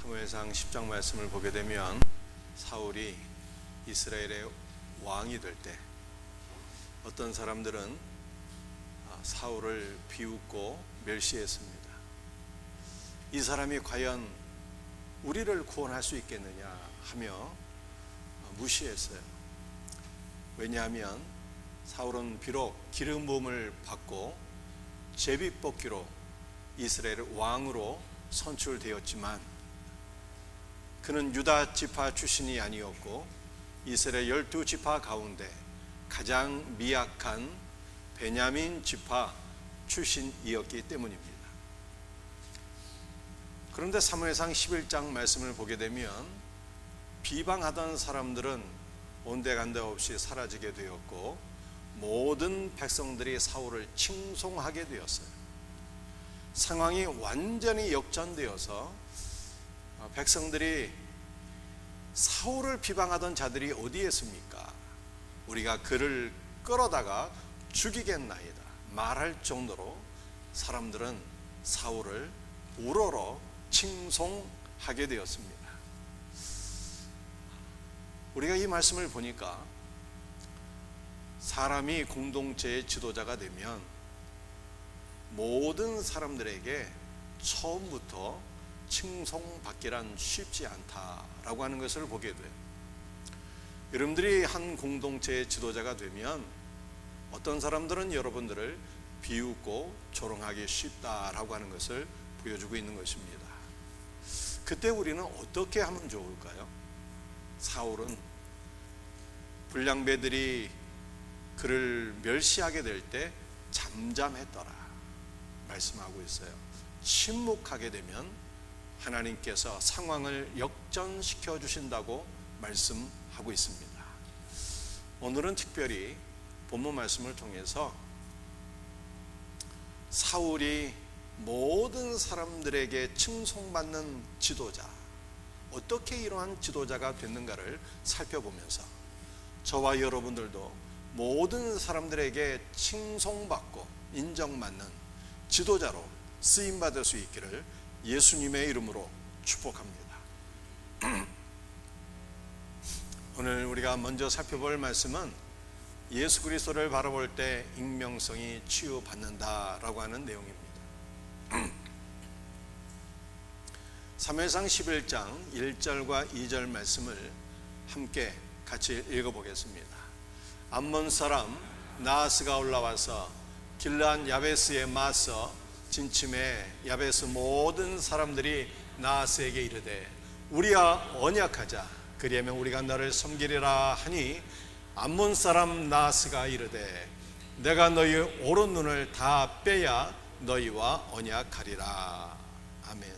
사무엘상 10장 말씀을 보게 되면 사울이 이스라엘의 왕이 될 때 어떤 사람들은 사울을 비웃고 멸시했습니다. 이 사람이 과연 우리를 구원할 수 있겠느냐 하며 무시했어요. 왜냐하면 사울은 비록 기름 부음을 받고 제비뽑기로 이스라엘 왕으로 선출되었지만 그는 유다 지파 출신이 아니었고 이스라엘 12지파 가운데 가장 미약한 베냐민 지파 출신이었기 때문입니다. 그런데 사무엘상 11장 말씀을 보게 되면 비방하던 사람들은 온데간데 없이 사라지게 되었고 모든 백성들이 사울을 칭송하게 되었어요. 상황이 완전히 역전되어서 백성들이 사울을 비방하던 자들이 어디에 있습니까? 우리가 그를 끌어다가 죽이겠나이다 말할 정도로 사람들은 사울을 우러러 칭송하게 되었습니다. 우리가 이 말씀을 보니까 사람이 공동체의 지도자가 되면 모든 사람들에게 처음부터 칭송받기란 쉽지 않다라고 하는 것을 보게 돼요. 여러분들이 한 공동체의 지도자가 되면 어떤 사람들은 여러분들을 비웃고 조롱하기 쉽다라고 하는 것을 보여주고 있는 것입니다. 그때 우리는 어떻게 하면 좋을까요? 사울은 불량배들이 그를 멸시하게 될 때 잠잠했더라 말씀하고 있어요. 침묵하게 되면 하나님께서 상황을 역전시켜 주신다고 말씀하고 있습니다. 오늘은 특별히 본문 말씀을 통해서 사울이 모든 사람들에게 칭송받는 지도자, 어떻게 이러한 지도자가 됐는가를 살펴보면서 저와 여러분들도 모든 사람들에게 칭송받고 인정받는 지도자로 쓰임받을 수 있기를 예수님의 이름으로 축복합니다. 오늘 우리가 먼저 살펴볼 말씀은 예수 그리스도를 바라볼 때 익명성이 치유받는다라고 하는 내용입니다. 사무엘상 11장 1절과 2절 말씀을 함께 같이 읽어보겠습니다. 암몬 사람 나하스가 올라와서 길르앗 야베스에 맞서 진침해 야베스 모든 사람들이 나하스에게 이르되 우리와 언약하자 그리하면 우리가 너를 섬기리라 하니 암몬 사람 나하스가 이르되 내가 너희 오른 눈을 다 빼야 너희와 언약하리라. 아멘.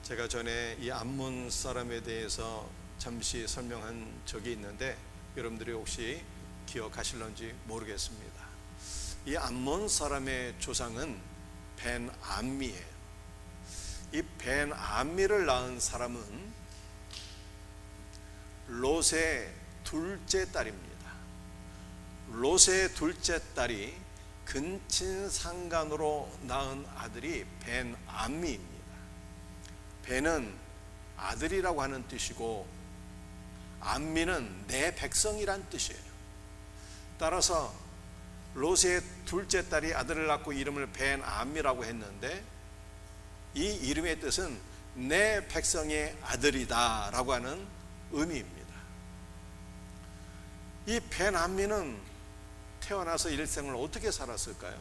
제가 전에 이 암몬 사람에 대해서 잠시 설명한 적이 있는데 여러분들이 혹시 기억하실런지 모르겠습니다. 이 암몬 사람의 조상은 벤암미예요. 이 벤암미를 낳은 사람은 롯의 둘째 딸입니다. 롯의 둘째 딸이 근친상간으로 낳은 아들이 벤암미입니다. 벤은 아들이라고 하는 뜻이고 암미는 내 백성이란 뜻이에요. 따라서 롯의 둘째 딸이 아들을 낳고 이름을 벤암미라고 했는데 이 이름의 뜻은 내 백성의 아들이다 라고 하는 의미입니다. 이 벤암미는 태어나서 일생을 어떻게 살았을까요?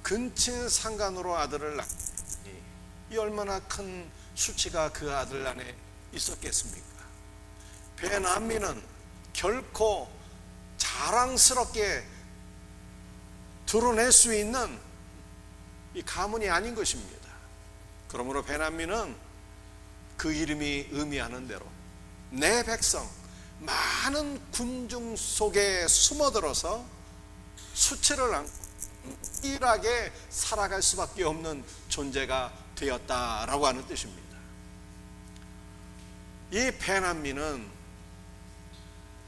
근친상간으로 아들을 낳았으니 이 얼마나 큰 수치가 그 아들 안에 있었겠습니까? 벤암미는 결코 자랑스럽게 드러낼 수 있는 이 가문이 아닌 것입니다. 그러므로 벤암미는 그 이름이 의미하는 대로 내 백성, 많은 군중 속에 숨어들어서 수치를 안고 일하게 살아갈 수밖에 없는 존재가 되었다라고 하는 뜻입니다. 이 벤암미는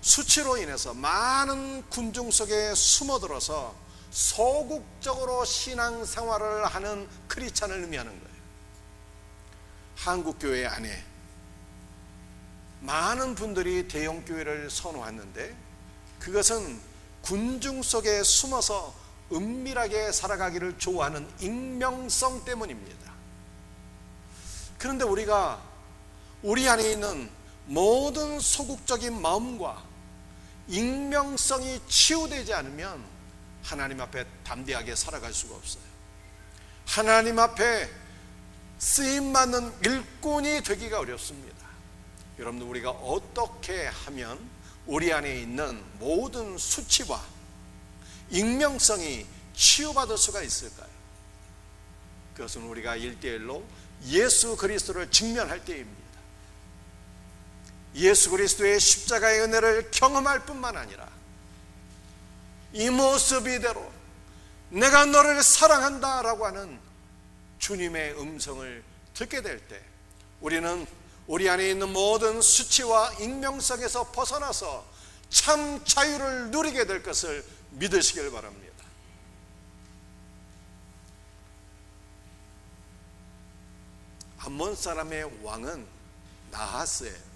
수치로 인해서 많은 군중 속에 숨어들어서 소극적으로 신앙생활을 하는 크리스찬을 의미하는 거예요. 한국교회 안에 많은 분들이 대형교회를 선호하는데 그것은 군중 속에 숨어서 은밀하게 살아가기를 좋아하는 익명성 때문입니다. 그런데 우리가 우리 안에 있는 모든 소극적인 마음과 익명성이 치유되지 않으면 하나님 앞에 담대하게 살아갈 수가 없어요. 하나님 앞에 쓰임받는 일꾼이 되기가 어렵습니다. 여러분들, 우리가 어떻게 하면 우리 안에 있는 모든 수치와 익명성이 치유받을 수가 있을까요? 그것은 우리가 1:1로 예수 그리스도를 직면할 때입니다. 예수 그리스도의 십자가의 은혜를 경험할 뿐만 아니라 이 모습 이대로 내가 너를 사랑한다 라고 하는 주님의 음성을 듣게 될 때 우리는 우리 안에 있는 모든 수치와 익명성에서 벗어나서 참 자유를 누리게 될 것을 믿으시길 바랍니다. 암몬 사람의 왕은 나하스예요.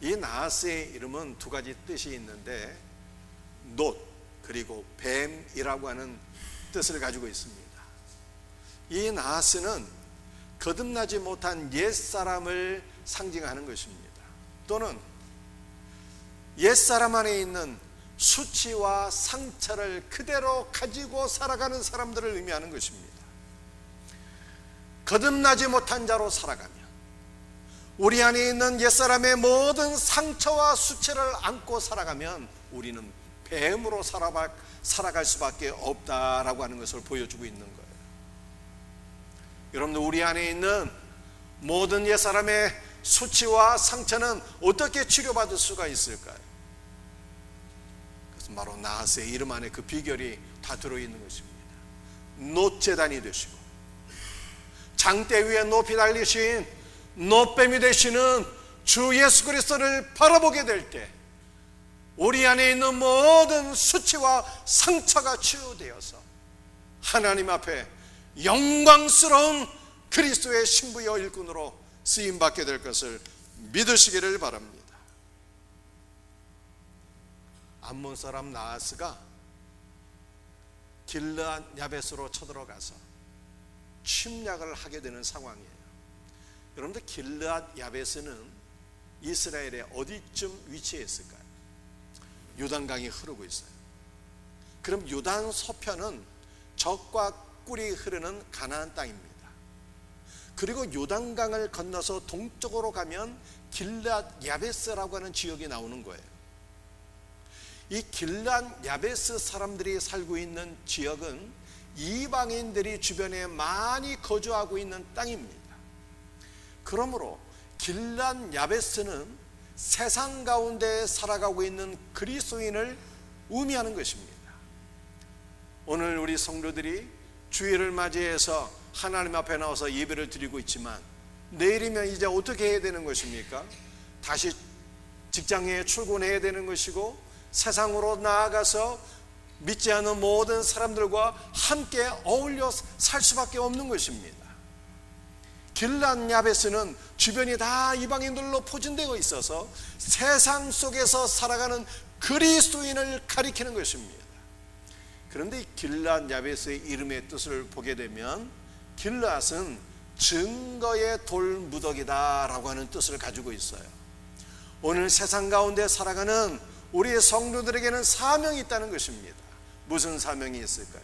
이 나하스의 이름은 두 가지 뜻이 있는데 놋 그리고 뱀이라고 하는 뜻을 가지고 있습니다. 이 나하스는 거듭나지 못한 옛사람을 상징하는 것입니다. 또는 옛사람 안에 있는 수치와 상처를 그대로 가지고 살아가는 사람들을 의미하는 것입니다. 거듭나지 못한 자로 살아가며 우리 안에 있는 옛사람의 모든 상처와 수치를 안고 살아가면 우리는 뱀으로 살아갈 수밖에 없다라고 하는 것을 보여주고 있는 거예요. 여러분들, 우리 안에 있는 모든 옛사람의 수치와 상처는 어떻게 치료받을 수가 있을까요? 그것은 바로 나하스의 이름 안에 그 비결이 다 들어있는 것입니다. 놋제단이 되시고 장대 위에 높이 달리신 놋뱀이 되시는 주 예수 그리스도를 바라보게 될 때 우리 안에 있는 모든 수치와 상처가 치유되어서 하나님 앞에 영광스러운 그리스도의 신부여 일꾼으로 쓰임받게 될 것을 믿으시기를 바랍니다. 암몬 사람 나하스가 길르앗 야베스로 쳐들어가서 침략을 하게 되는 상황이에요. 여러분들, 길르앗 야베스는 이스라엘의 어디쯤 위치해 있을까요? 요단강이 흐르고 있어요. 그럼 요단 서편은 적과 꿀이 흐르는 가나안 땅입니다. 그리고 요단강을 건너서 동쪽으로 가면 길르앗 야베스라고 하는 지역이 나오는 거예요. 이 길르앗 야베스 사람들이 살고 있는 지역은 이방인들이 주변에 많이 거주하고 있는 땅입니다. 그러므로 길르앗 야베스는 세상 가운데 살아가고 있는 그리스도인을 의미하는 것입니다. 오늘 우리 성도들이 주일을 맞이해서 하나님 앞에 나와서 예배를 드리고 있지만 내일이면 이제 어떻게 해야 되는 것입니까? 다시 직장에 출근해야 되는 것이고 세상으로 나아가서 믿지 않는 모든 사람들과 함께 어울려 살 수밖에 없는 것입니다. 길르앗 야베스는 주변이 다 이방인들로 포진되어 있어서 세상 속에서 살아가는 그리스도인을 가리키는 것입니다. 그런데 이 길르앗 야베스의 이름의 뜻을 보게 되면 길르앗은 증거의 돌무더기다 라고 하는 뜻을 가지고 있어요. 오늘 세상 가운데 살아가는 우리의 성도들에게는 사명이 있다는 것입니다. 무슨 사명이 있을까요?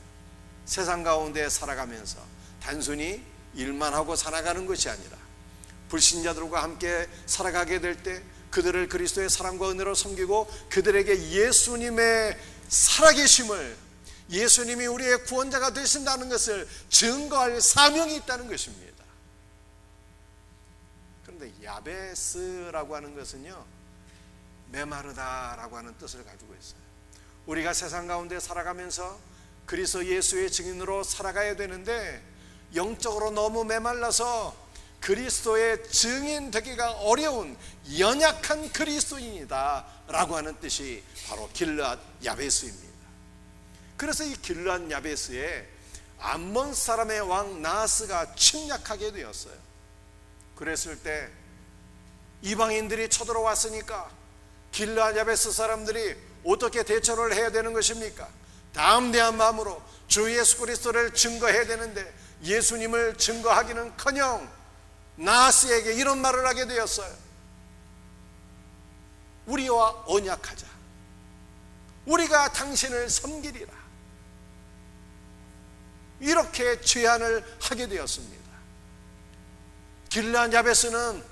세상 가운데 살아가면서 단순히 일만 하고 살아가는 것이 아니라 불신자들과 함께 살아가게 될 때 그들을 그리스도의 사랑과 은혜로 섬기고 그들에게 예수님의 살아계심을, 예수님이 우리의 구원자가 되신다는 것을 증거할 사명이 있다는 것입니다. 그런데 야베스라고 하는 것은요, 메마르다라고 하는 뜻을 가지고 있어요. 우리가 세상 가운데 살아가면서 그리스도 예수의 증인으로 살아가야 되는데 영적으로 너무 메말라서 그리스도의 증인 되기가 어려운 연약한 그리스도인이다 라고 하는 뜻이 바로 길르앗 야베스입니다. 그래서 이 길르앗 야베스에 암몬 사람의 왕 나하스가 침략하게 되었어요. 그랬을 때 이방인들이 쳐들어왔으니까 길르앗 야베스 사람들이 어떻게 대처를 해야 되는 것입니까? 담대한 마음으로 주 예수 그리스도를 증거해야 되는데 예수님을 증거하기는커녕 나하스에게 이런 말을 하게 되었어요. 우리와 언약하자. 우리가 당신을 섬기리라. 이렇게 제안을 하게 되었습니다. 길르앗 야베스는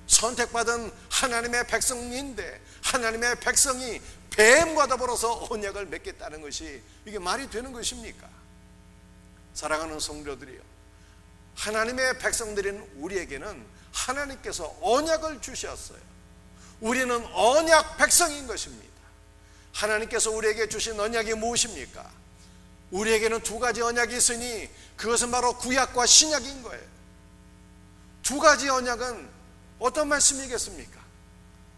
선택받은 하나님의 백성인데 하나님의 백성이 뱀과 더불어서 언약을 맺겠다는 것이 이게 말이 되는 것입니까? 사랑하는 성도들이요, 하나님의 백성들인 우리에게는 하나님께서 언약을 주셨어요. 우리는 언약 백성인 것입니다. 하나님께서 우리에게 주신 언약이 무엇입니까? 우리에게는 두 가지 언약이 있으니 그것은 바로 구약과 신약인 거예요. 두 가지 언약은 어떤 말씀이겠습니까?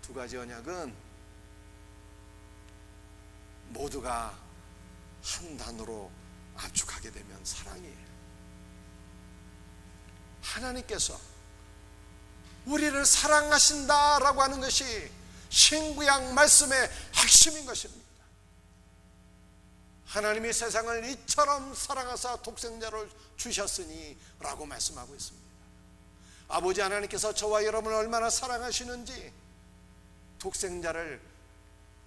두 가지 언약은 모두가 한 단어로 압축하게 되면 사랑이에요. 하나님께서 우리를 사랑하신다라고 하는 것이 신구약 말씀의 핵심인 것입니다. 하나님이 세상을 이처럼 사랑하사 독생자를 주셨으니 라고 말씀하고 있습니다. 아버지 하나님께서 저와 여러분을 얼마나 사랑하시는지 독생자를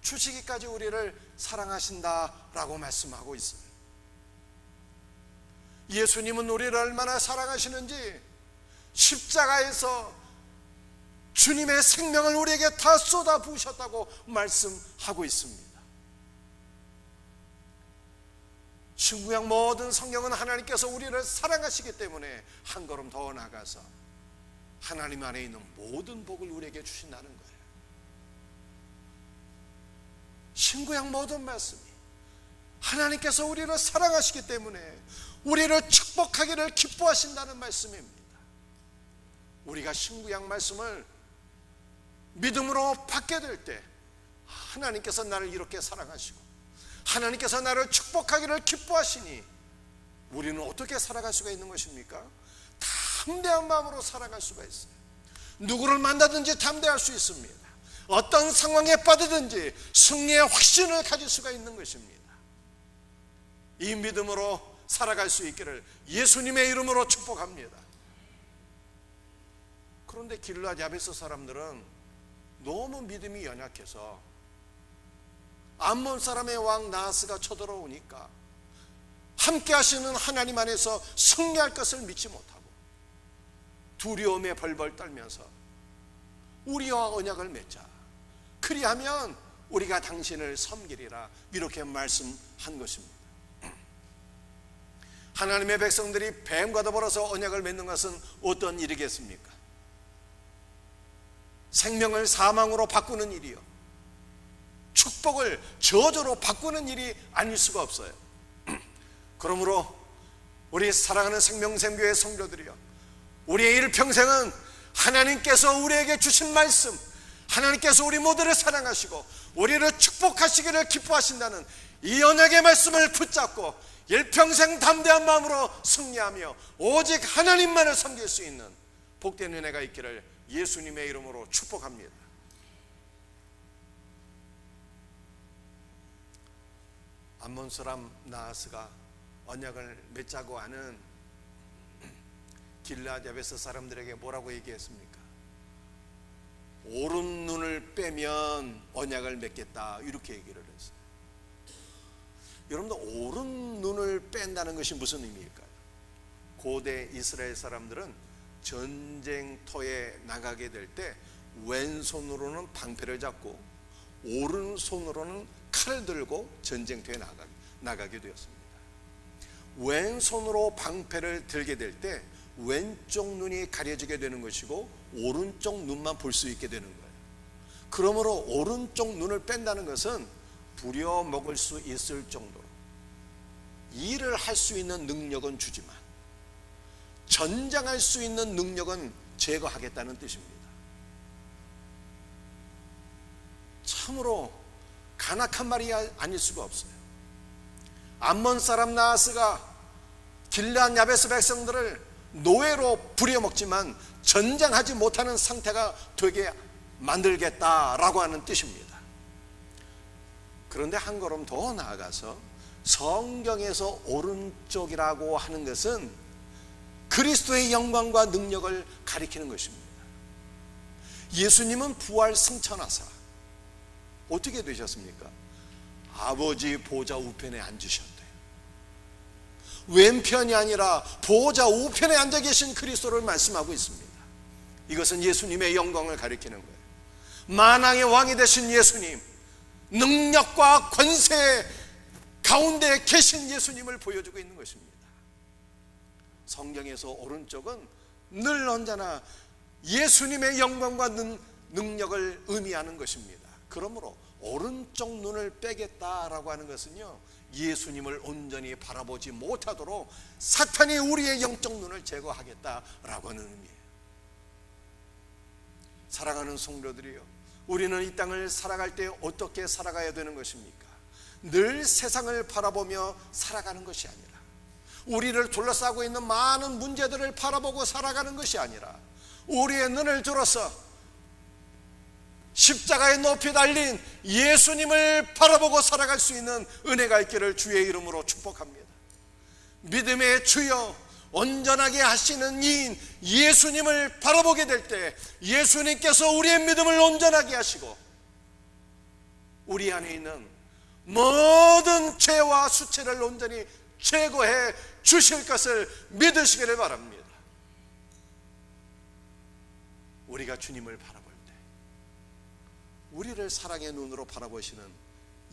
주시기까지 우리를 사랑하신다라고 말씀하고 있어요. 예수님은 우리를 얼마나 사랑하시는지 십자가에서 주님의 생명을 우리에게 다 쏟아 부으셨다고 말씀하고 있습니다. 신구약 모든 성경은 하나님께서 우리를 사랑하시기 때문에 한 걸음 더 나아가서 하나님 안에 있는 모든 복을 우리에게 주신다는 거예요. 신구약 모든 말씀이 하나님께서 우리를 사랑하시기 때문에 우리를 축복하기를 기뻐하신다는 말씀입니다. 우리가 신구약 말씀을 믿음으로 받게 될 때 하나님께서 나를 이렇게 사랑하시고 하나님께서 나를 축복하기를 기뻐하시니 우리는 어떻게 살아갈 수가 있는 것입니까? 담대한 마음으로 살아갈 수가 있어요. 누구를 만나든지 담대할 수 있습니다. 어떤 상황에 빠지든지 승리의 확신을 가질 수가 있는 것입니다. 이 믿음으로 살아갈 수 있기를 예수님의 이름으로 축복합니다. 그런데 길르앗 야베스 사람들은 너무 믿음이 연약해서 암몬 사람의 왕 나하스가 쳐들어오니까 함께 하시는 하나님 안에서 승리할 것을 믿지 못하고 두려움에 벌벌 떨면서 우리와 언약을 맺자. 그리하면 우리가 당신을 섬기리라. 이렇게 말씀한 것입니다. 하나님의 백성들이 뱀과 더불어서 언약을 맺는 것은 어떤 일이겠습니까? 생명을 사망으로 바꾸는 일이요, 축복을 저주로 바꾸는 일이 아닐 수가 없어요. 그러므로 우리 사랑하는 생명샘교회 성도들이요, 우리의 일평생은 하나님께서 우리에게 주신 말씀, 하나님께서 우리 모두를 사랑하시고 우리를 축복하시기를 기뻐하신다는 이 언약의 말씀을 붙잡고 일평생 담대한 마음으로 승리하며 오직 하나님만을 섬길 수 있는 복된 은혜가 있기를 예수님의 이름으로 축복합니다. 암몬 사람 나하스가 언약을 맺자고 하는 길르앗 야베스 사람들에게 뭐라고 얘기했습니까? 오른 눈을 빼면 언약을 맺겠다, 이렇게 얘기를 했어요. 여러분들, 오른 눈을 뺀다는 것이 무슨 의미일까요? 고대 이스라엘 사람들은 전쟁터에 나가게 될 때 왼손으로는 방패를 잡고 오른손으로는 칼을 들고 전쟁터에 나가게 되었습니다. 왼손으로 방패를 들게 될 때 왼쪽 눈이 가려지게 되는 것이고 오른쪽 눈만 볼 수 있게 되는 거예요. 그러므로 오른쪽 눈을 뺀다는 것은 부려먹을 수 있을 정도로 일을 할 수 있는 능력은 주지만 전장할 수 있는 능력은 제거하겠다는 뜻입니다. 참으로 간악한 말이 아닐 수가 없어요. 암몬 사람 나하스가 길르앗 야베스 백성들을 노예로 부려먹지만 전쟁하지 못하는 상태가 되게 만들겠다라고 하는 뜻입니다. 그런데 한 걸음 더 나아가서 성경에서 오른쪽이라고 하는 것은 그리스도의 영광과 능력을 가리키는 것입니다. 예수님은 부활 승천하사 어떻게 되셨습니까? 아버지 보좌 우편에 앉으셨대요. 왼편이 아니라 보좌 우편에 앉아 계신 그리스도를 말씀하고 있습니다. 이것은 예수님의 영광을 가리키는 거예요. 만왕의 왕이 되신 예수님, 능력과 권세 가운데 계신 예수님을 보여주고 있는 것입니다. 성경에서 오른쪽은 늘 언제나 예수님의 영광과 능력을 의미하는 것입니다. 그러므로 오른쪽 눈을 빼겠다라고 하는 것은요, 예수님을 온전히 바라보지 못하도록 사탄이 우리의 영적 눈을 제거하겠다라고 하는 의미예요. 사랑하는 성도들이요, 우리는 이 땅을 살아갈 때 어떻게 살아가야 되는 것입니까? 늘 세상을 바라보며 살아가는 것이 아니라, 우리를 둘러싸고 있는 많은 문제들을 바라보고 살아가는 것이 아니라, 우리의 눈을 들어서 십자가에 높이 달린 예수님을 바라보고 살아갈 수 있는 은혜가 있기를 주의 이름으로 축복합니다. 믿음의 주여, 온전하게 하시는 이인 예수님을 바라보게 될 때 예수님께서 우리의 믿음을 온전하게 하시고 우리 안에 있는 모든 죄와 수치를 온전히 제거해 주실 것을 믿으시기를 바랍니다. 우리가 주님을 바라볼 때 우리를 사랑의 눈으로 바라보시는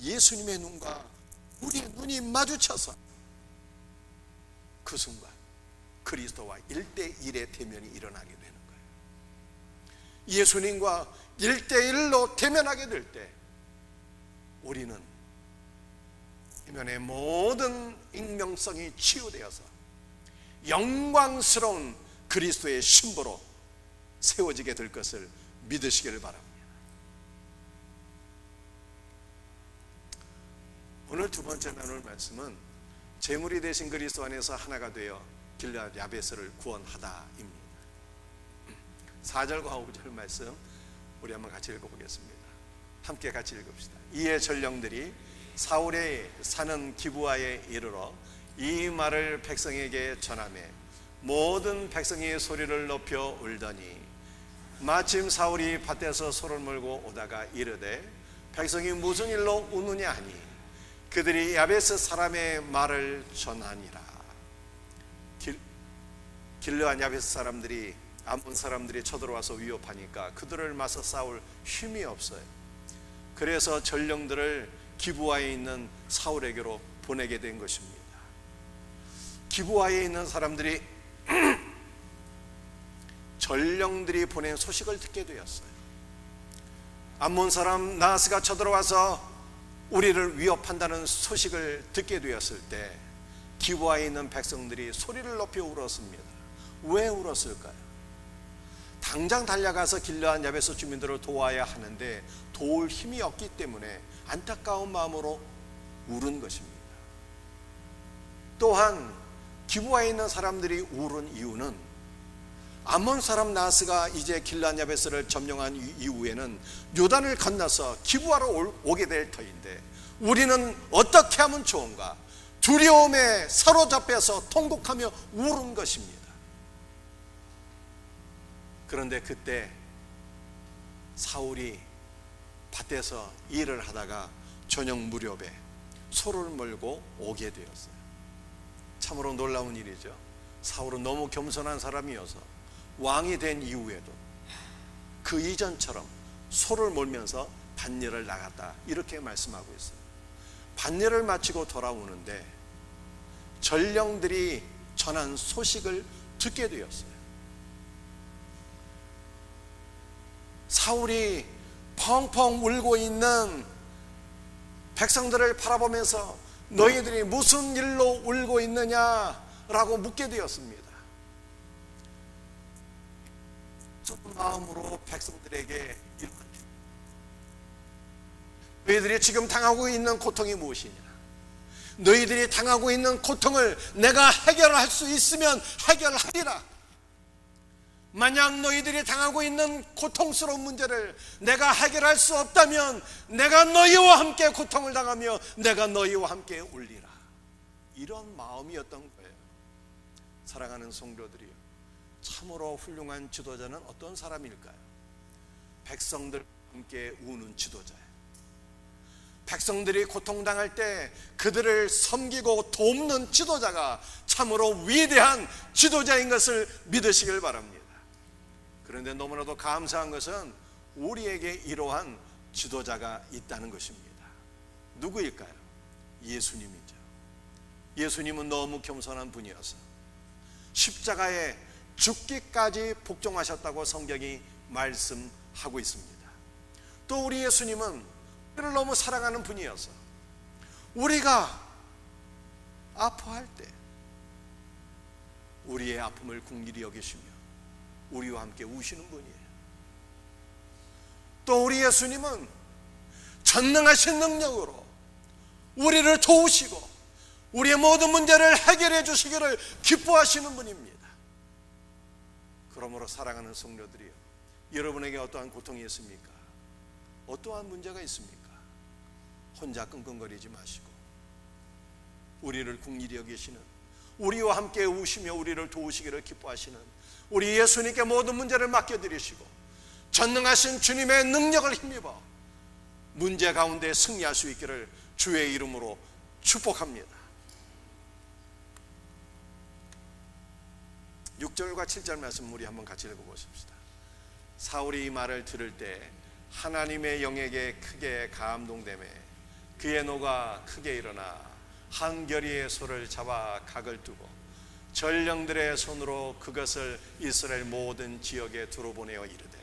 예수님의 눈과 우리의 눈이 마주쳐서 그 순간 그리스도와 1대1의 대면이 일어나게 되는 거예요. 예수님과 1대1로 대면하게 될 때 우리는 이면의 모든 익명성이 치유되어서 영광스러운 그리스도의 신부로 세워지게 될 것을 믿으시기를 바랍니다. 오늘 두 번째 나눌 말씀은 제물이 되신 그리스도 안에서 하나가 되어 길르앗 야베스를 구원하다입니다. 4절과 5절 말씀 우리 한번 같이 읽어보겠습니다. 함께 같이 읽읍시다. 이에 전령들이 사울의 사는 기브아에 이르러 이 말을 백성에게 전하매 모든 백성이 소리를 높여 울더니 마침 사울이 밭에서 소를 몰고 오다가 이르되 백성이 무슨 일로 우느냐 하니 그들이 야베스 사람의 말을 전하니라. 길르앗 야베스 사람들이 암몬 사람들이 쳐들어와서 위협하니까 그들을 맞서 싸울 힘이 없어요. 그래서 전령들을 기브아에 있는 사울에게로 보내게 된 것입니다. 기브아에 있는 사람들이 전령들이 보낸 소식을 듣게 되었어요. 암몬 사람 나하스가 쳐들어와서 우리를 위협한다는 소식을 듣게 되었을 때 기브아에 있는 백성들이 소리를 높여 울었습니다. 왜 울었을까요? 당장 달려가서 길르앗 야베스 주민들을 도와야 하는데 도울 힘이 없기 때문에 안타까운 마음으로 울은 것입니다. 또한 기브아에 있는 사람들이 울은 이유는 암몬 사람 나하스가 이제 길르앗 야베스를 점령한 이후에는 요단을 건너서 기브아로 오게 될 터인데 우리는 어떻게 하면 좋은가? 두려움에 사로잡혀서 통곡하며 울은 것입니다. 그런데 그때 사울이 밭에서 일을 하다가 저녁 무렵에 소를 몰고 오게 되었어요. 참으로 놀라운 일이죠. 사울은 너무 겸손한 사람이어서 왕이 된 이후에도 그 이전처럼 소를 몰면서 반일을 나갔다 이렇게 말씀하고 있어요. 반일을 마치고 돌아오는데 전령들이 전한 소식을 듣게 되었어요. 사울이 펑펑 울고 있는 백성들을 바라보면서 너희들이 무슨 일로 울고 있느냐라고 묻게 되었습니다. 좁은 마음으로 백성들에게 너희들이 지금 당하고 있는 고통이 무엇이냐? 너희들이 당하고 있는 고통을 내가 해결할 수 있으면 해결하리라. 만약 너희들이 당하고 있는 고통스러운 문제를 내가 해결할 수 없다면 내가 너희와 함께 고통을 당하며 내가 너희와 함께 울리라. 이런 마음이었던 거예요. 사랑하는 성도들이요, 참으로 훌륭한 지도자는 어떤 사람일까요? 백성들과 함께 우는 지도자예요. 백성들이 고통당할 때 그들을 섬기고 돕는 지도자가 참으로 위대한 지도자인 것을 믿으시길 바랍니다. 그런데 너무나도 감사한 것은 우리에게 이러한 지도자가 있다는 것입니다. 누구일까요? 예수님이죠. 예수님은 너무 겸손한 분이어서 십자가에 죽기까지 복종하셨다고 성경이 말씀하고 있습니다. 또 우리 예수님은 우리를 너무 사랑하는 분이어서 우리가 아파할 때 우리의 아픔을 긍휼히 여기시며 우리와 함께 우시는 분이에요. 또 우리 예수님은 전능하신 능력으로 우리를 도우시고 우리의 모든 문제를 해결해 주시기를 기뻐하시는 분입니다. 그러므로 사랑하는 성도들이요, 여러분에게 어떠한 고통이 있습니까? 어떠한 문제가 있습니까? 혼자 끙끙거리지 마시고 우리를 긍휼히 여기시는, 우리와 함께 우시며 우리를 도우시기를 기뻐하시는 우리 예수님께 모든 문제를 맡겨드리시고 전능하신 주님의 능력을 힘입어 문제 가운데 승리할 수 있기를 주의 이름으로 축복합니다. 6절과 7절 말씀 우리 한번 같이 읽어보십시다. 사울이 이 말을 들을 때 하나님의 영에게 크게 감동되매 그의 노가 크게 일어나 한 결의의 소를 잡아 각을 두고 전령들의 손으로 그것을 이스라엘 모든 지역에 두루 보내어 이르되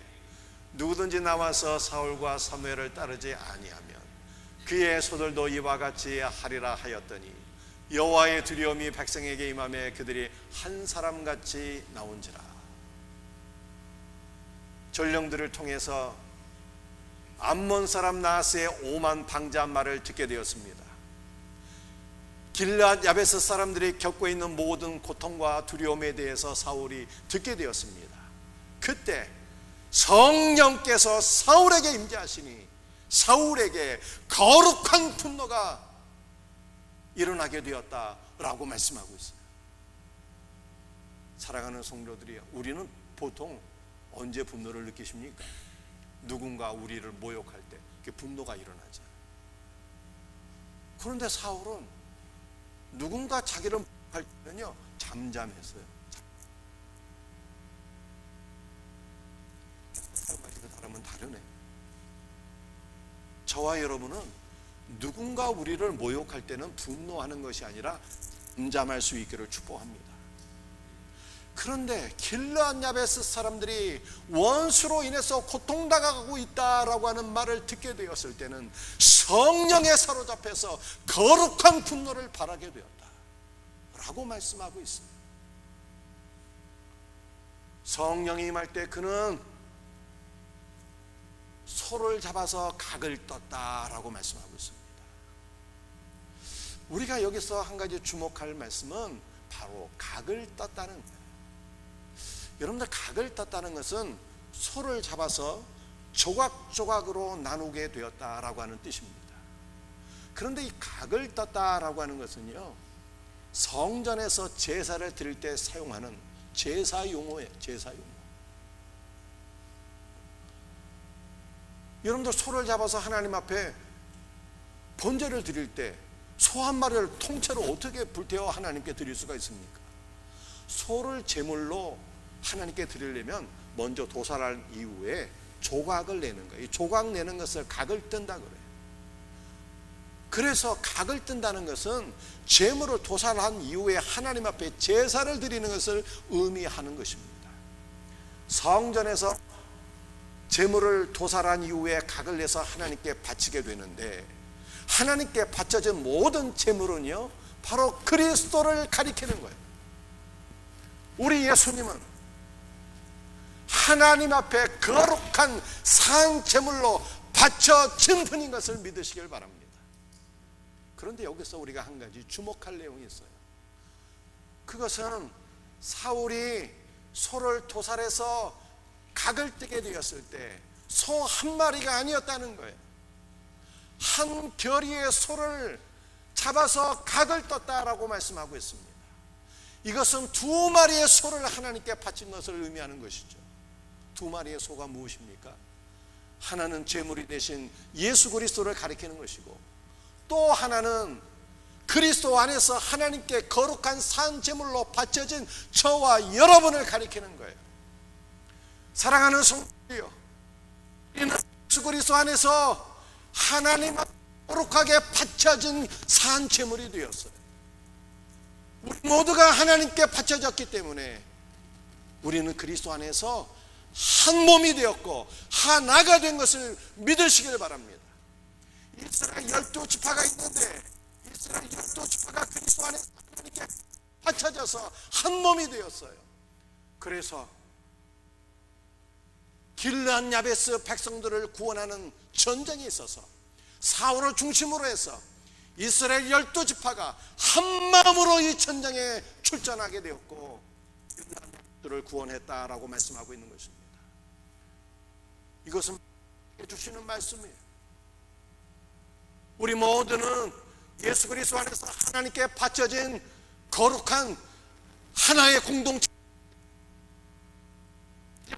누구든지 나와서 사울과 사무엘을 따르지 아니하면 그의 소들도 이와 같이 하리라 하였더니 여호와의 두려움이 백성에게 임하매 그들이 한 사람같이 나온지라. 전령들을 통해서 암몬 사람 나하스의 오만 방자한 말을 듣게 되었습니다. 길앗 야베스 사람들이 겪고 있는 모든 고통과 두려움에 대해서 사울이 듣게 되었습니다. 그때 성령께서 사울에게 임재하시니 사울에게 거룩한 분노가 일어나게 되었다라고 말씀하고 있어요. 사랑하는 성도들이요, 우리는 보통 언제 분노를 느끼십니까? 누군가 우리를 모욕할 때 분노가 일어나죠. 그런데 사울은 누군가 자기를 모욕할 때는요 잠잠했어요. 그 사람은 다르네. 저와 여러분은 누군가 우리를 모욕할 때는 분노하는 것이 아니라 잠잠할 수 있기를 축복합니다. 그런데 길앗 야베스 사람들이 원수로 인해서 고통당하고 있다라고 하는 말을 듣게 되었을 때는 성령에 사로잡혀서 거룩한 분노를 발하게 되었다라고 말씀하고 있습니다. 성령이 임할 때 그는 소를 잡아서 각을 떴다라고 말씀하고 있습니다. 우리가 여기서 한 가지 주목할 말씀은 바로 각을 떴다는 거예요. 여러분들, 각을 떴다는 것은 소를 잡아서 조각조각으로 나누게 되었다라고 하는 뜻입니다. 그런데 이 각을 떴다라고 하는 것은요, 성전에서 제사를 드릴 때 사용하는 제사 용어예요. 제사 용어. 여러분들, 소를 잡아서 하나님 앞에 번제를 드릴 때 소 한 마리를 통째로 어떻게 불태워 하나님께 드릴 수가 있습니까? 소를 제물로 하나님께 드리려면 먼저 도살한 이후에 조각을 내는 거예요. 이 조각 내는 것을 각을 뜬다 그래요. 그래서 각을 뜬다는 것은 제물을 도살한 이후에 하나님 앞에 제사를 드리는 것을 의미하는 것입니다. 성전에서 제물을 도살한 이후에 각을 내서 하나님께 바치게 되는데, 하나님께 바쳐진 모든 제물은요 바로 그리스도를 가리키는 거예요. 우리 예수님은 하나님 앞에 거룩한 산 제물로 바쳐진 분인 것을 믿으시길 바랍니다. 그런데 여기서 우리가 한 가지 주목할 내용이 있어요. 그것은 사울이 소를 도살해서 각을 뜨게 되었을 때 소 한 마리가 아니었다는 거예요. 한 결의의 소를 잡아서 각을 떴다라고 말씀하고 있습니다. 이것은 두 마리의 소를 하나님께 바친 것을 의미하는 것이죠. 두 마리의 소가 무엇입니까? 하나는 제물이 되신 예수 그리스도를 가리키는 것이고, 또 하나는 그리스도 안에서 하나님께 거룩한 산 제물로 바쳐진 저와 여러분을 가리키는 거예요. 사랑하는 성도들이여, 우리는 예수 그리스도 안에서 하나님 앞에 거룩하게 바쳐진 산 제물이 되었어요. 우리 모두가 하나님께 바쳐졌기 때문에 우리는 그리스도 안에서 한 몸이 되었고 하나가 된 것을 믿으시길 바랍니다. 이스라엘 12지파가 있는데 이스라엘 12지파가 그리스도 안에서 하나님께 바쳐져서 한 몸이 되었어요. 그래서 길르앗 야베스 백성들을 구원하는 전쟁이 있어서 사울을 중심으로 해서 이스라엘 12지파가 한 마음으로 이 전쟁에 출전하게 되었고 길르앗들을 구원했다라고 말씀하고 있는 것입니다. 이것은 해주시는 말씀이에요. 우리 모두는 예수 그리스도 안에서 하나님께 바쳐진 거룩한 하나의 공동체,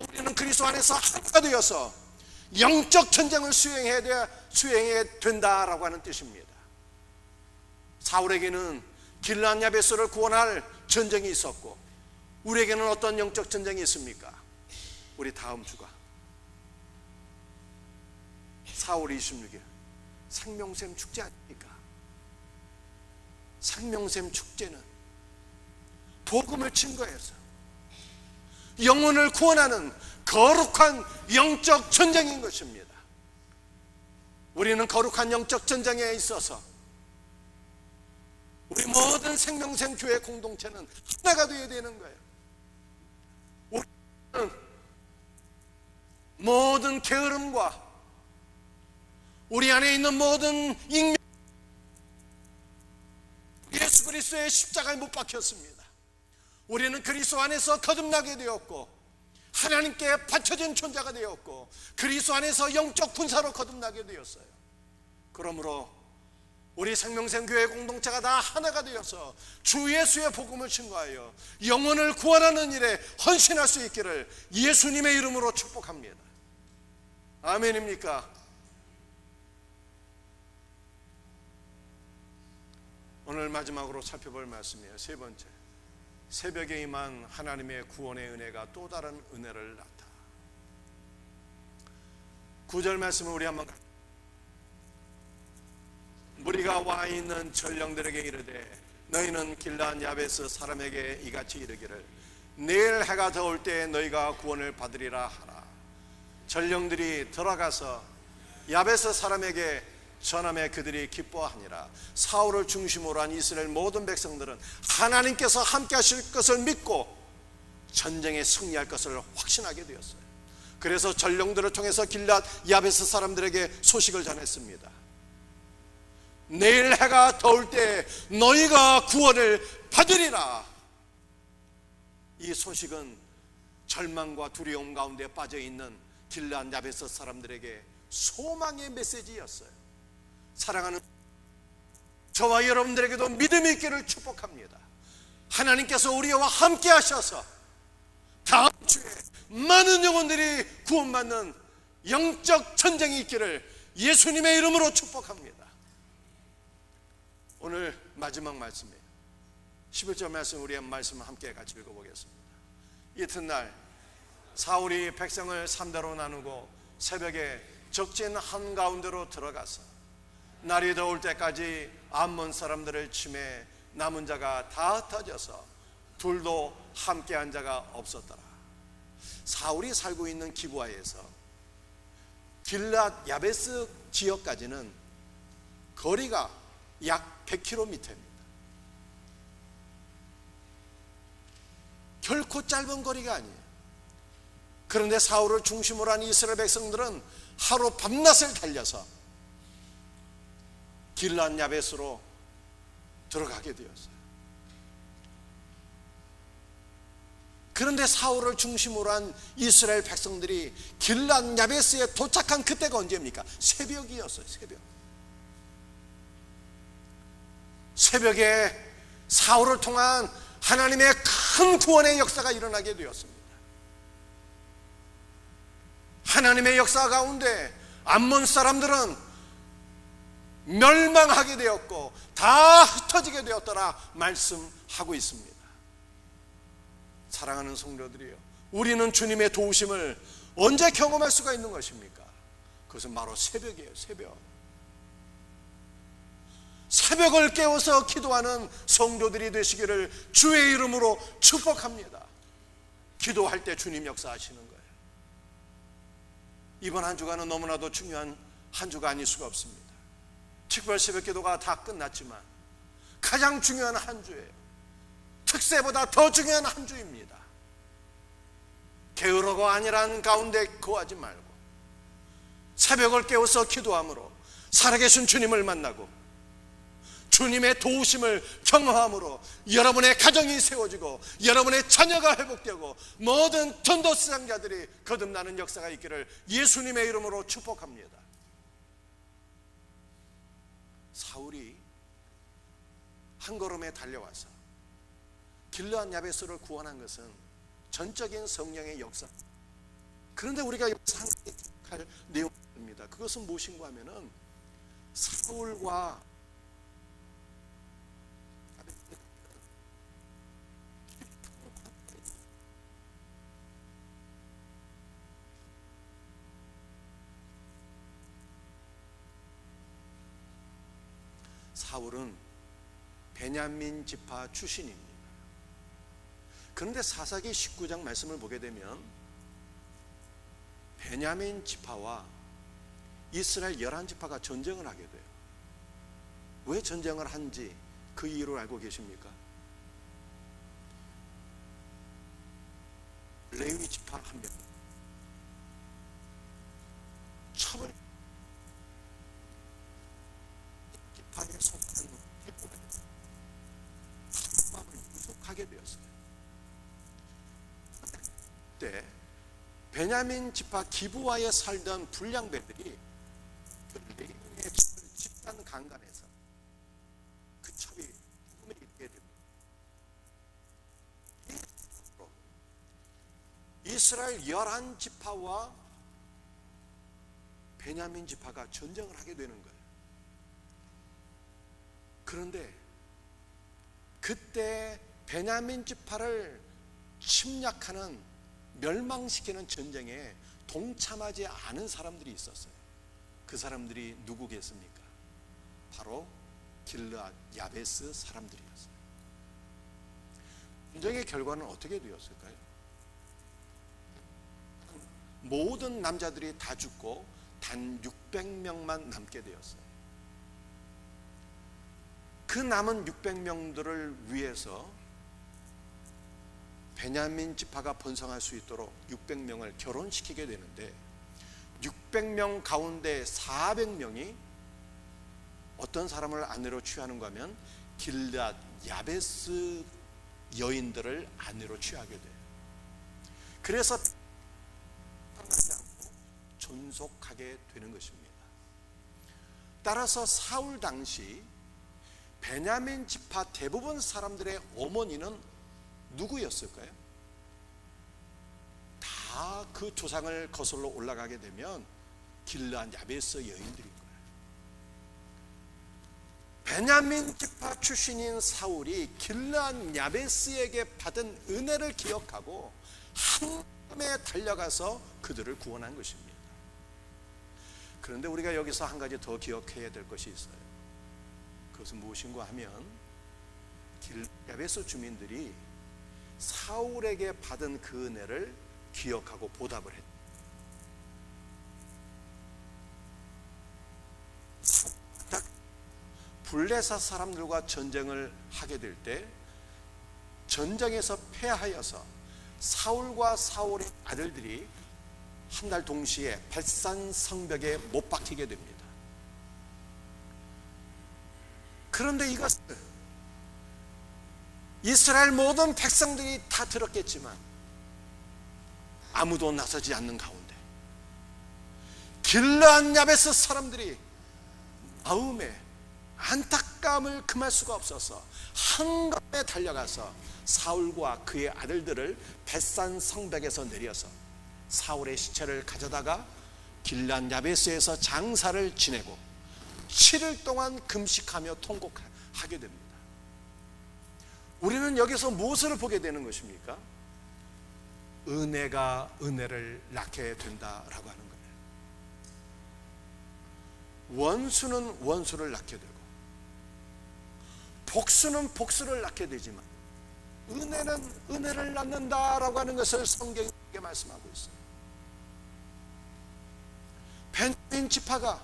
우리는 그리스도 안에서 하나가 되어서 영적 전쟁을 수행해야 된다라고 하는 뜻입니다. 사울에게는 길르앗 야베스를 구원할 전쟁이 있었고, 우리에게는 어떤 영적 전쟁이 있습니까? 우리 다음 주가 4월 26일 생명샘 축제 아닙니까? 생명샘 축제는 복음을 증거해서 영혼을 구원하는 거룩한 영적 전쟁인 것입니다. 우리는 거룩한 영적 전쟁에 있어서 우리 모든 생명샘 교회 공동체는 하나가 되어야 되는 거예요. 우리는 모든 게으름과 우리 안에 있는 모든 익명, 예수 그리스도의 십자가에 못 박혔습니다. 우리는 그리스도 안에서 거듭나게 되었고 하나님께 바쳐진 존재가 되었고 그리스도 안에서 영적 군사로 거듭나게 되었어요. 그러므로 우리 생명샘 교회 공동체가 다 하나가 되어서 주 예수의 복음을 증거하여 영혼을 구원하는 일에 헌신할 수 있기를 예수님의 이름으로 축복합니다. 아멘입니까? 오늘 마지막으로 살펴볼 말씀이에요. 세 번째, 새벽에 임한 하나님의 구원의 은혜가 또 다른 은혜를 나타. 9절 말씀을 우리 한번 무리가 와 있는 전령들에게 이르되 너희는 길르앗 야베스 사람에게 이같이 이르기를 내일 해가 더울 때 너희가 구원을 받으리라 하라. 전령들이 들어가서 야베스 사람에게 전함에 그들이 기뻐하니라. 사울을 중심으로 한 이스라엘 모든 백성들은 하나님께서 함께 하실 것을 믿고 전쟁에 승리할 것을 확신하게 되었어요. 그래서 전령들을 통해서 길르앗 야베스 사람들에게 소식을 전했습니다. 내일 해가 더울 때 너희가 구원을 받으리라. 이 소식은 절망과 두려움 가운데 빠져있는 길르앗 야베스 사람들에게 소망의 메시지였어요. 사랑하는 저와 여러분들에게도 믿음이 있기를 축복합니다. 하나님께서 우리와 함께 하셔서 다음 주에 많은 영혼들이 구원받는 영적 전쟁이 있기를 예수님의 이름으로 축복합니다. 오늘 마지막 말씀이에요. 11절 말씀, 우리의 말씀을 함께 같이 읽어보겠습니다. 이튿날 사울이 백성을 3대로 나누고 새벽에 적진 한가운데로 들어가서 날이 더울 때까지 암몬 사람들을 치매 남은 자가 다 흩어져서 둘도 함께한 자가 없었더라. 사울이 살고 있는 기브아에서 길르앗 야베스 지역까지는 거리가 약 100km입니다. 결코 짧은 거리가 아니에요. 그런데 사울을 중심으로 한 이스라엘 백성들은 하루 밤낮을 달려서 길르앗 야베스로 들어가게 되었어요. 그런데 사울을 중심으로 한 이스라엘 백성들이 길앗 야베스에 도착한 그때가 언제입니까? 새벽이었어요. 새벽에 사울을 통한 하나님의 큰 구원의 역사가 일어나게 되었습니다. 하나님의 역사 가운데 암몬 사람들은 멸망하게 되었고 다 흩어지게 되었더라 말씀하고 있습니다. 사랑하는 성도들이요, 우리는 주님의 도우심을 언제 경험할 수가 있는 것입니까? 그것은 바로 새벽이에요. 새벽을 깨워서 기도하는 성도들이 되시기를 주의 이름으로 축복합니다. 기도할 때 주님 역사하시는 거예요. 이번 한 주간은 너무나도 중요한 한 주가 아닐 수가 없습니다. 특별 새벽 기도가 다 끝났지만 가장 중요한 한 주예요. 특세보다 더 중요한 한 주입니다. 게으르고 안일한 가운데 거하지 말고 새벽을 깨워서 기도함으로 살아계신 주님을 만나고 주님의 도우심을 경험함으로 여러분의 가정이 세워지고 여러분의 자녀가 회복되고 모든 전도수장자들이 거듭나는 역사가 있기를 예수님의 이름으로 축복합니다. 사울이 한 걸음에 달려와서 길르앗 야베스를 구원한 것은 전적인 성령의 역사. 그런데 우리가 여기서 할 내용입니다. 그것은 무엇인가 하면은 사울과 사울은 베냐민 지파 출신입니다. 그런데 사사기 19장 말씀을 보게 되면 베냐민 지파와 이스라엘 11지파가 전쟁을 하게 돼요. 왜 전쟁을 한지 그 이유를 알고 계십니까? 레위 지파 한 명 첩을 지파에 속한 하룻밤을 구속하게 되었어요. 그때 베냐민 지파 기브아에 살던 불량배들이 그 레위의 첩을 집단 강간해서 그 첩이 죽음에 이르게 됩니다. 이스라엘 11지파와 베냐민 지파가 전쟁을 하게 되는 거예요. 그런데 그때 베냐민 지파를 침략하는 멸망시키는 전쟁에 동참하지 않은 사람들이 있었어요. 그 사람들이 누구겠습니까? 바로 길르앗 야베스 사람들이었어요. 전쟁의 결과는 어떻게 되었을까요? 모든 남자들이 다 죽고 단 600명만 남게 되었어요. 그 남은 600명들을 위해서 베냐민 지파가 번성할 수 있도록 600명을 결혼시키게 되는데 600명 가운데 400명이 어떤 사람을 아내로 취하는가 하면 길르앗 야베스 여인들을 아내로 취하게 돼요. 그래서 떠나지 않고 존속하게 되는 것입니다. 따라서 사울 당시 베냐민 지파 대부분 사람들의 어머니는 누구였을까요? 다 그 조상을 거슬러 올라가게 되면 길르앗 야베스 여인들인 거예요. 베냐민 지파 출신인 사울이 길르앗 야베스에게 받은 은혜를 기억하고 한밤에 달려가서 그들을 구원한 것입니다. 그런데 우리가 여기서 한 가지 더 기억해야 될 것이 있어요. 그것은 무엇인가 하면 길르앗 야베스 주민들이 사울에게 받은 그 은혜를 기억하고 보답을 했다. 블레셋 사람들과 전쟁을 하게 될 때 전쟁에서 패하여서 사울과 사울의 아들들이 한 달 동시에 발산 성벽에 못 박히게 됩니다. 그런데 이것을 이스라엘 모든 백성들이 다 들었겠지만 아무도 나서지 않는 가운데 길르앗 야베스 사람들이 마음에 안타까움을 금할 수가 없어서 한밤에 달려가서 사울과 그의 아들들을 벳산 성벽에서 내려서 사울의 시체를 가져다가 길르앗 야베스에서 장사를 지내고 7일 동안 금식하며 통곡하게 됩니다. 우리는 여기서 무엇을 보게 되는 것입니까? 은혜가 은혜를 낳게 된다라고 하는 거예요. 원수는 원수를 낳게 되고 복수는 복수를 낳게 되지만 은혜는 은혜를 낳는다라고 하는 것을 성경이 말씀하고 있어요. 베냐민 지파가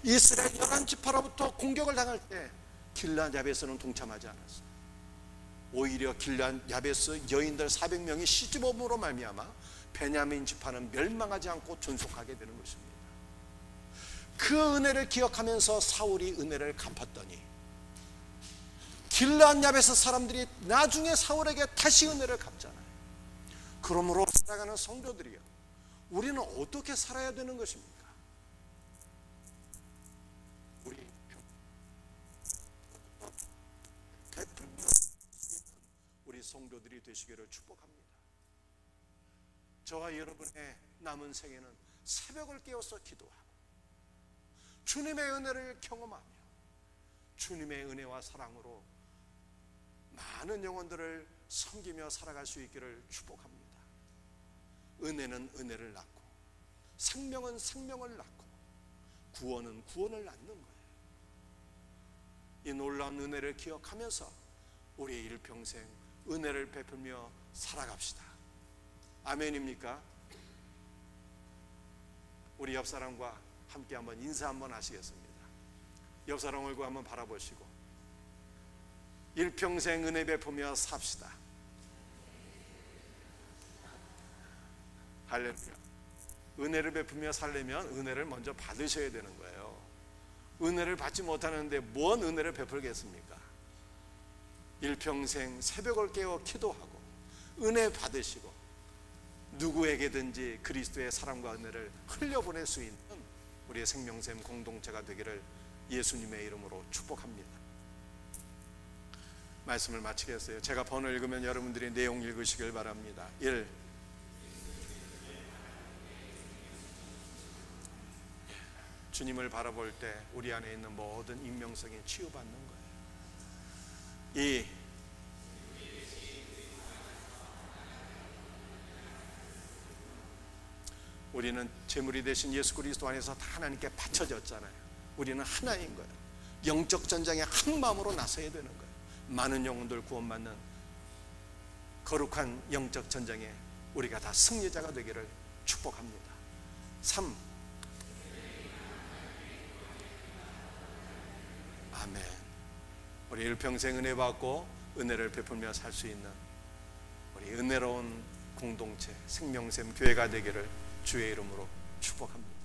이스라엘 11지파로부터 공격을 당할 때 길르앗 야베스는 동참하지 않았어요. 오히려 길르앗 야베스 여인들 400명이 시집옴으로 말미암아 베냐민 지파는 멸망하지 않고 존속하게 되는 것입니다. 그 은혜를 기억하면서 사울이 은혜를 갚았더니 길르앗 야베스 사람들이 나중에 사울에게 다시 은혜를 갚잖아요. 그러므로 살아가는 성도들이요, 우리는 어떻게 살아야 되는 것입니까? 우리 성도들이 되시기를 축복합니다. 저와 여러분의 남은 생에는 새벽을 깨워서 기도하고 주님의 은혜를 경험하며 주님의 은혜와 사랑으로 많은 영혼들을 섬기며 살아갈 수 있기를 축복합니다. 은혜는 은혜를 낳고 생명은 생명을 낳고 구원은 구원을 낳는 거예요. 이 놀라운 은혜를 기억하면서 우리의 일평생 은혜를 베풀며 살아갑시다. 아멘입니까? 우리 옆사람과 함께 한번 인사 한번 하시겠습니다. 옆사람 얼굴 한번 바라보시고 일평생 은혜 베푸며 삽시다. 할렐루야. 은혜를 베푸며 살려면 은혜를 먼저 받으셔야 되는 거예요. 은혜를 받지 못하는데 뭔 은혜를 베풀겠습니까? 일평생 새벽을 깨워 기도하고 은혜 받으시고 누구에게든지 그리스도의 사랑과 은혜를 흘려보낼 수 있는 우리의 생명샘 공동체가 되기를 예수님의 이름으로 축복합니다. 말씀을 마치겠어요. 제가 번호 읽으면 여러분들이 내용 읽으시길 바랍니다. 1. 주님을 바라볼 때 우리 안에 있는 모든 익명성이 치유받는 거예요. 2. 우리는 제물이 되신 예수 그리스도 안에서 다 하나님께 바쳐졌잖아요. 우리는 하나인 거예요. 영적 전쟁에 한 마음으로 나서야 되는 거예요. 많은 영혼들 구원받는 거룩한 영적 전쟁에 우리가 다 승리자가 되기를 축복합니다. 3. 아멘. 우리 일평생 은혜 받고 은혜를 베풀며 살 수 있는 우리 은혜로운 공동체 생명샘 교회가 되기를 주의 이름으로 축복합니다.